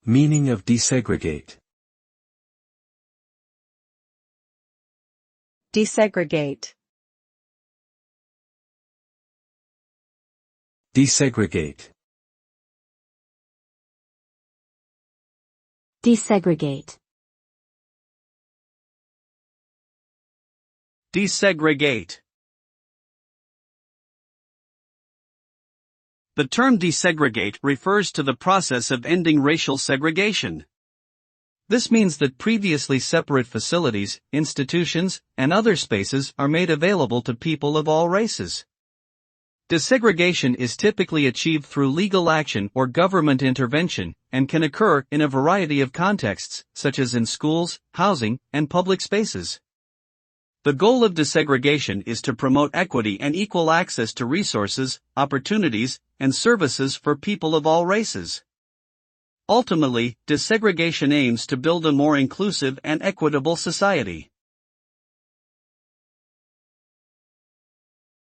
Meaning of desegregate. Desegregate. Desegregate. Desegregate. Desegregate. The term desegregate refers to the process of ending racial segregation. This means that previously separate facilities, institutions, and other spaces are made available to people of all races. Desegregation is typically achieved through legal action or government intervention, and can occur in a variety of contexts, such as in schools, housing, and public spaces. The goal of desegregation is to promote equity and equal access to resources, opportunities, and services for people of all races. Ultimately, desegregation aims to build a more inclusive and equitable society.